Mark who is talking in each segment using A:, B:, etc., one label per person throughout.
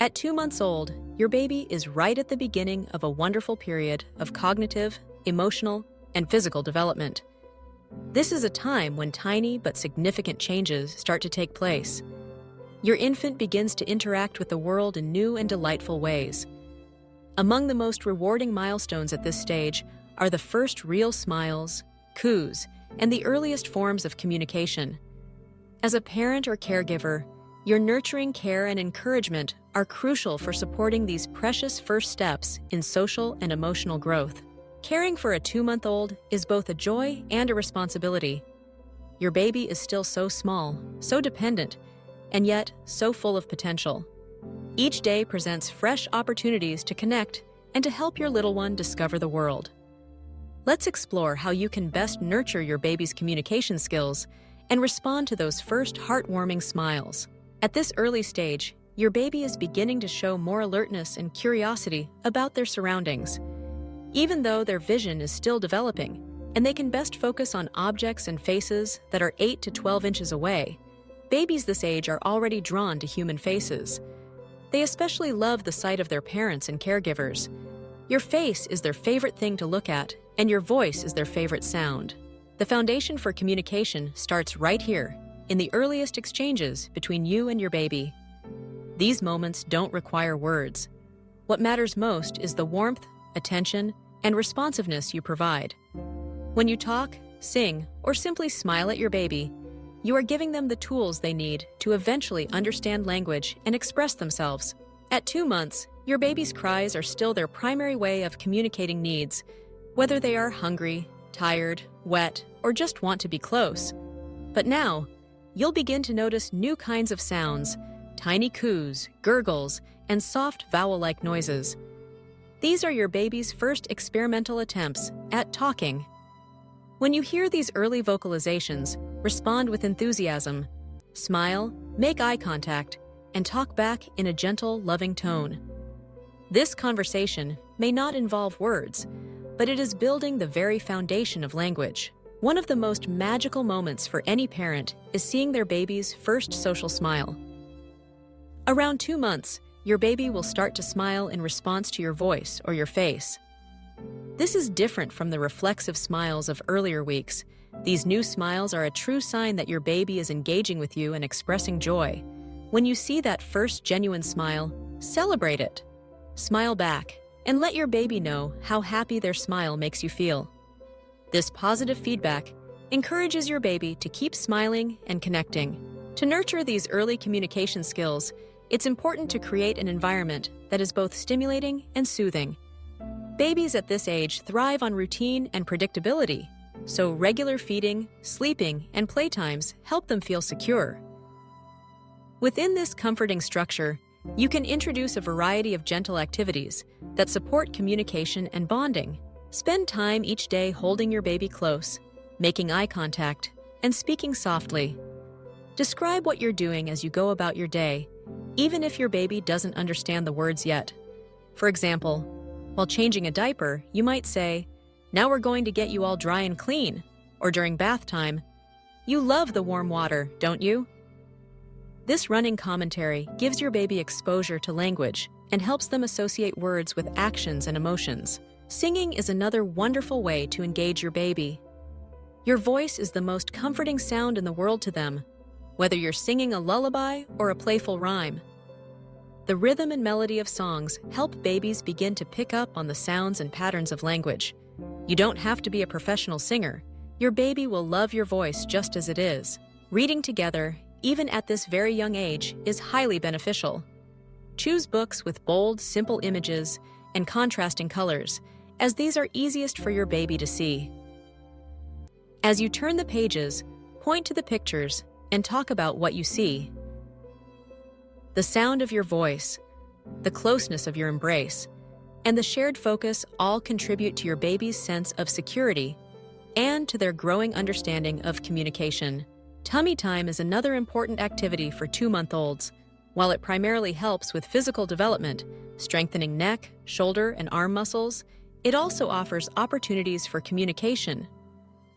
A: At 2 months old, your baby is right at the beginning of a wonderful period of cognitive, emotional, and physical development. This is a time when tiny but significant changes start to take place. Your infant begins to interact with the world in new and delightful ways. Among the most rewarding milestones at this stage are the first real smiles, coos, and the earliest forms of communication. As a parent or caregiver, your nurturing care and encouragement are crucial for supporting these precious first steps in social and emotional growth. Caring for a 2-month-old is both a joy and a responsibility. Your baby is still so small, so dependent, and yet so full of potential. Each day presents fresh opportunities to connect and to help your little one discover the world. Let's explore how you can best nurture your baby's communication skills and respond to those first heartwarming smiles. At this early stage, your baby is beginning to show more alertness and curiosity about their surroundings. Even though their vision is still developing, and they can best focus on objects and faces that are 8 to 12 inches away, babies this age are already drawn to human faces. They especially love the sight of their parents and caregivers. Your face is their favorite thing to look at, and your voice is their favorite sound. The foundation for communication starts right here, in the earliest exchanges between you and your baby. These moments don't require words. What matters most is the warmth, attention, and responsiveness you provide. When you talk, sing, or simply smile at your baby, you are giving them the tools they need to eventually understand language and express themselves. At 2 months, your baby's cries are still their primary way of communicating needs, whether they are hungry, tired, wet, or just want to be close. But now, you'll begin to notice new kinds of sounds, tiny coos, gurgles, and soft vowel-like noises. These are your baby's first experimental attempts at talking. When you hear these early vocalizations, respond with enthusiasm. Smile, make eye contact, and talk back in a gentle, loving tone. This conversation may not involve words, but it is building the very foundation of language. One of the most magical moments for any parent is seeing their baby's first social smile. Around 2 months, your baby will start to smile in response to your voice or your face. This is different from the reflexive smiles of earlier weeks. These new smiles are a true sign that your baby is engaging with you and expressing joy. When you see that first genuine smile, celebrate it. Smile back, and let your baby know how happy their smile makes you feel. This positive feedback encourages your baby to keep smiling and connecting. To nurture these early communication skills, it's important to create an environment that is both stimulating and soothing. Babies at this age thrive on routine and predictability, so regular feeding, sleeping, and playtimes help them feel secure. Within this comforting structure, you can introduce a variety of gentle activities that support communication and bonding. Spend time each day holding your baby close, making eye contact, and speaking softly. Describe what you're doing as you go about your day, even if your baby doesn't understand the words yet. For example, while changing a diaper, you might say, "Now we're going to get you all dry and clean," or during bath time, "You love the warm water, don't you?" This running commentary gives your baby exposure to language and helps them associate words with actions and emotions. Singing is another wonderful way to engage your baby. Your voice is the most comforting sound in the world to them, whether you're singing a lullaby or a playful rhyme. The rhythm and melody of songs help babies begin to pick up on the sounds and patterns of language. You don't have to be a professional singer. Your baby will love your voice just as it is. Reading together, even at this very young age, is highly beneficial. Choose books with bold, simple images and contrasting colors, as these are easiest for your baby to see. As you turn the pages, point to the pictures and talk about what you see. The sound of your voice, the closeness of your embrace, and the shared focus all contribute to your baby's sense of security and to their growing understanding of communication. Tummy time is another important activity for 2-month-olds. While it primarily helps with physical development, strengthening neck, shoulder, and arm muscles, it also offers opportunities for communication.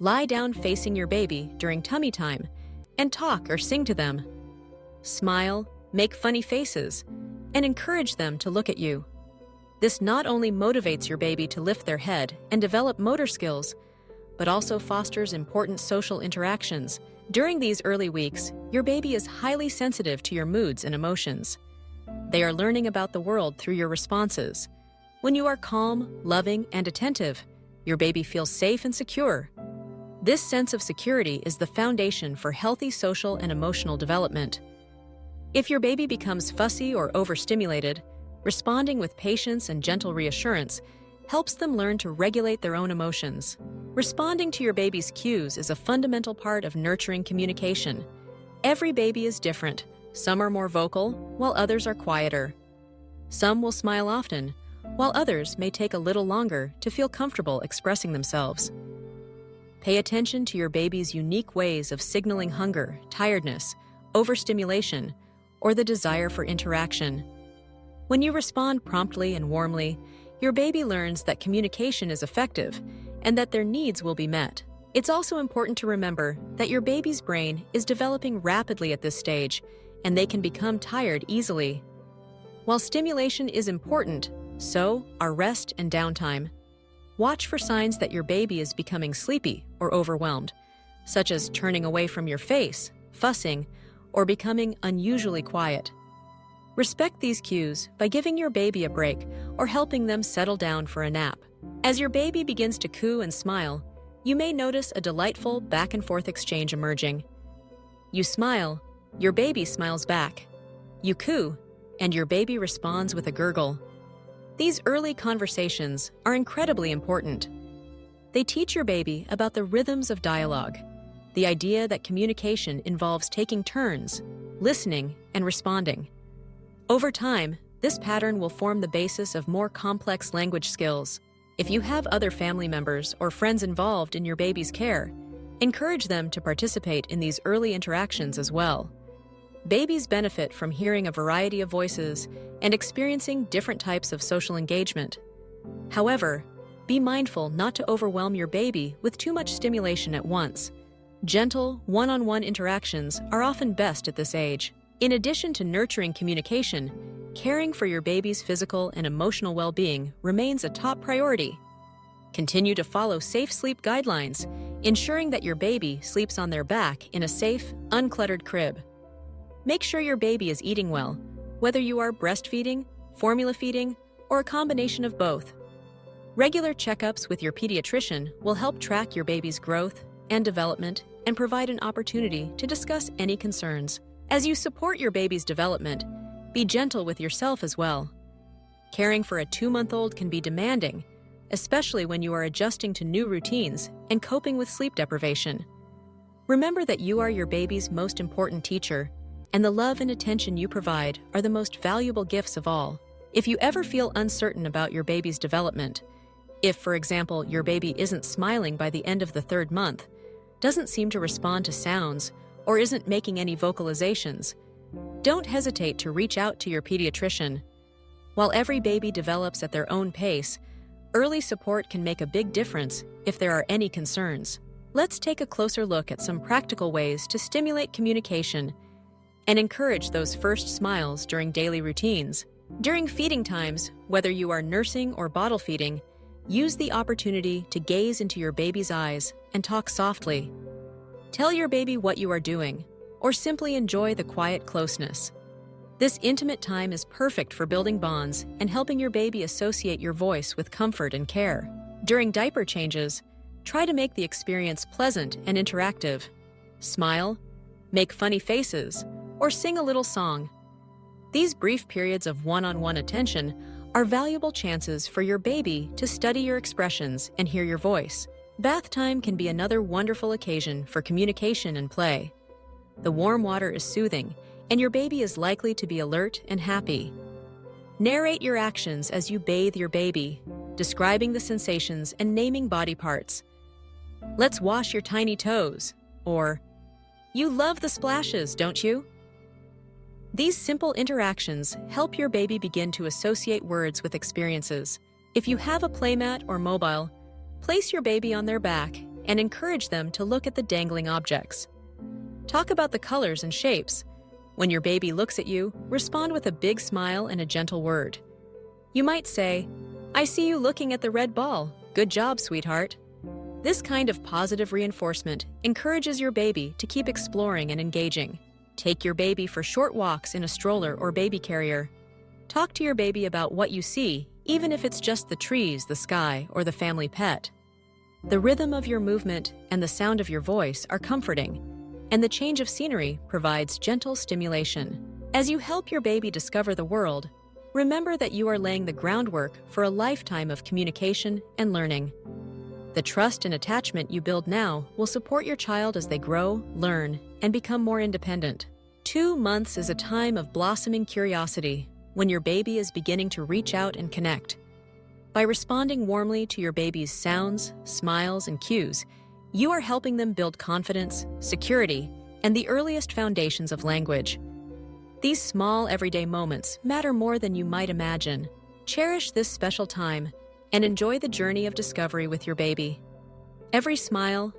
A: Lie down facing your baby during tummy time and talk or sing to them. Smile, make funny faces, and encourage them to look at you. This not only motivates your baby to lift their head and develop motor skills, but also fosters important social interactions. During these early weeks, your baby is highly sensitive to your moods and emotions. They are learning about the world through your responses. When you are calm, loving, and attentive, your baby feels safe and secure. This sense of security is the foundation for healthy social and emotional development. If your baby becomes fussy or overstimulated, responding with patience and gentle reassurance helps them learn to regulate their own emotions. Responding to your baby's cues is a fundamental part of nurturing communication. Every baby is different. Some are more vocal, while others are quieter. Some will smile often, while others may take a little longer to feel comfortable expressing themselves. Pay attention to your baby's unique ways of signaling hunger, tiredness, overstimulation, or the desire for interaction. When you respond promptly and warmly, your baby learns that communication is effective and that their needs will be met. It's also important to remember that your baby's brain is developing rapidly at this stage, and they can become tired easily. While stimulation is important, so are rest and downtime. Watch for signs that your baby is becoming sleepy or overwhelmed, such as turning away from your face, fussing, or becoming unusually quiet. Respect these cues by giving your baby a break or helping them settle down for a nap. As your baby begins to coo and smile, you may notice a delightful back-and-forth exchange emerging. You smile, your baby smiles back. You coo, and your baby responds with a gurgle. These early conversations are incredibly important. They teach your baby about the rhythms of dialogue, the idea that communication involves taking turns, listening, and responding. Over time, this pattern will form the basis of more complex language skills. If you have other family members or friends involved in your baby's care, encourage them to participate in these early interactions as well. Babies benefit from hearing a variety of voices and experiencing different types of social engagement. However, be mindful not to overwhelm your baby with too much stimulation at once. Gentle, one-on-one interactions are often best at this age. In addition to nurturing communication, caring for your baby's physical and emotional well-being remains a top priority. Continue to follow safe sleep guidelines, ensuring that your baby sleeps on their back in a safe, uncluttered crib. Make sure your baby is eating well, whether you are breastfeeding, formula feeding, or a combination of both. Regular checkups with your pediatrician will help track your baby's growth and development and provide an opportunity to discuss any concerns. As you support your baby's development, be gentle with yourself as well. Caring for a 2-month-old can be demanding, especially when you are adjusting to new routines and coping with sleep deprivation. Remember that you are your baby's most important teacher, and the love and attention you provide are the most valuable gifts of all. If you ever feel uncertain about your baby's development, if, for example, your baby isn't smiling by the end of the 3rd month, doesn't seem to respond to sounds, or isn't making any vocalizations, don't hesitate to reach out to your pediatrician. While every baby develops at their own pace, early support can make a big difference if there are any concerns. Let's take a closer look at some practical ways to stimulate communication and encourage those first smiles during daily routines. During feeding times, whether you are nursing or bottle feeding, use the opportunity to gaze into your baby's eyes and talk softly. Tell your baby what you are doing, or simply enjoy the quiet closeness. This intimate time is perfect for building bonds and helping your baby associate your voice with comfort and care. During diaper changes, try to make the experience pleasant and interactive. Smile, make funny faces, or sing a little song. These brief periods of one-on-one attention are valuable chances for your baby to study your expressions and hear your voice. Bath time can be another wonderful occasion for communication and play. The warm water is soothing, and your baby is likely to be alert and happy. Narrate your actions as you bathe your baby, describing the sensations and naming body parts. "Let's wash your tiny toes," or "You love the splashes, don't you?" These simple interactions help your baby begin to associate words with experiences. If you have a playmat or mobile, place your baby on their back and encourage them to look at the dangling objects. Talk about the colors and shapes. When your baby looks at you, respond with a big smile and a gentle word. You might say, "I see you looking at the red ball. Good job, sweetheart." This kind of positive reinforcement encourages your baby to keep exploring and engaging. Take your baby for short walks in a stroller or baby carrier. Talk to your baby about what you see, even if it's just the trees, the sky, or the family pet. The rhythm of your movement and the sound of your voice are comforting, and the change of scenery provides gentle stimulation. As you help your baby discover the world, remember that you are laying the groundwork for a lifetime of communication and learning. The trust and attachment you build now will support your child as they grow, learn, and become more independent. 2 months is a time of blossoming curiosity, when your baby is beginning to reach out and connect. By responding warmly to your baby's sounds, smiles, and cues, you are helping them build confidence, security, and the earliest foundations of language. These small, everyday moments matter more than you might imagine. Cherish this special time and enjoy the journey of discovery with your baby. Every smile,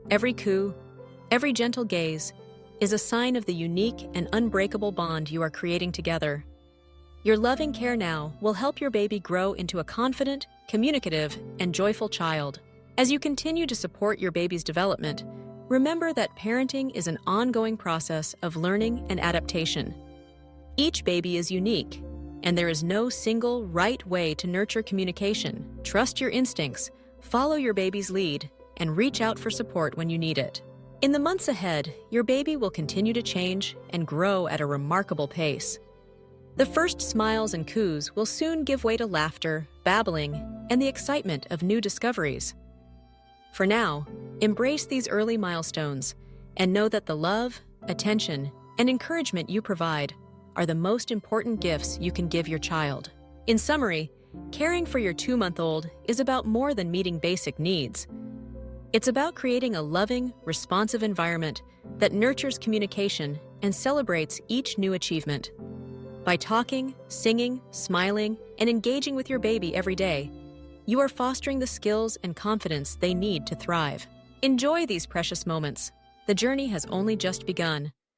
A: every coo, every gentle gaze is a sign of the unique and unbreakable bond you are creating together. Your loving care now will help your baby grow into a confident, communicative, and joyful child. As you continue to support your baby's development, remember that parenting is an ongoing process of learning and adaptation. Each baby is unique, and there is no single right way to nurture communication. Trust your instincts, follow your baby's lead, and reach out for support when you need it. In the months ahead, your baby will continue to change and grow at a remarkable pace. The first smiles and coos will soon give way to laughter, babbling, and the excitement of new discoveries. For now, embrace these early milestones and know that the love, attention, and encouragement you provide are the most important gifts you can give your child. In summary, caring for your 2-month-old is about more than meeting basic needs. It's about creating a loving, responsive environment that nurtures communication and celebrates each new achievement. By talking, singing, smiling, and engaging with your baby every day, you are fostering the skills and confidence they need to thrive. Enjoy these precious moments. The journey has only just begun.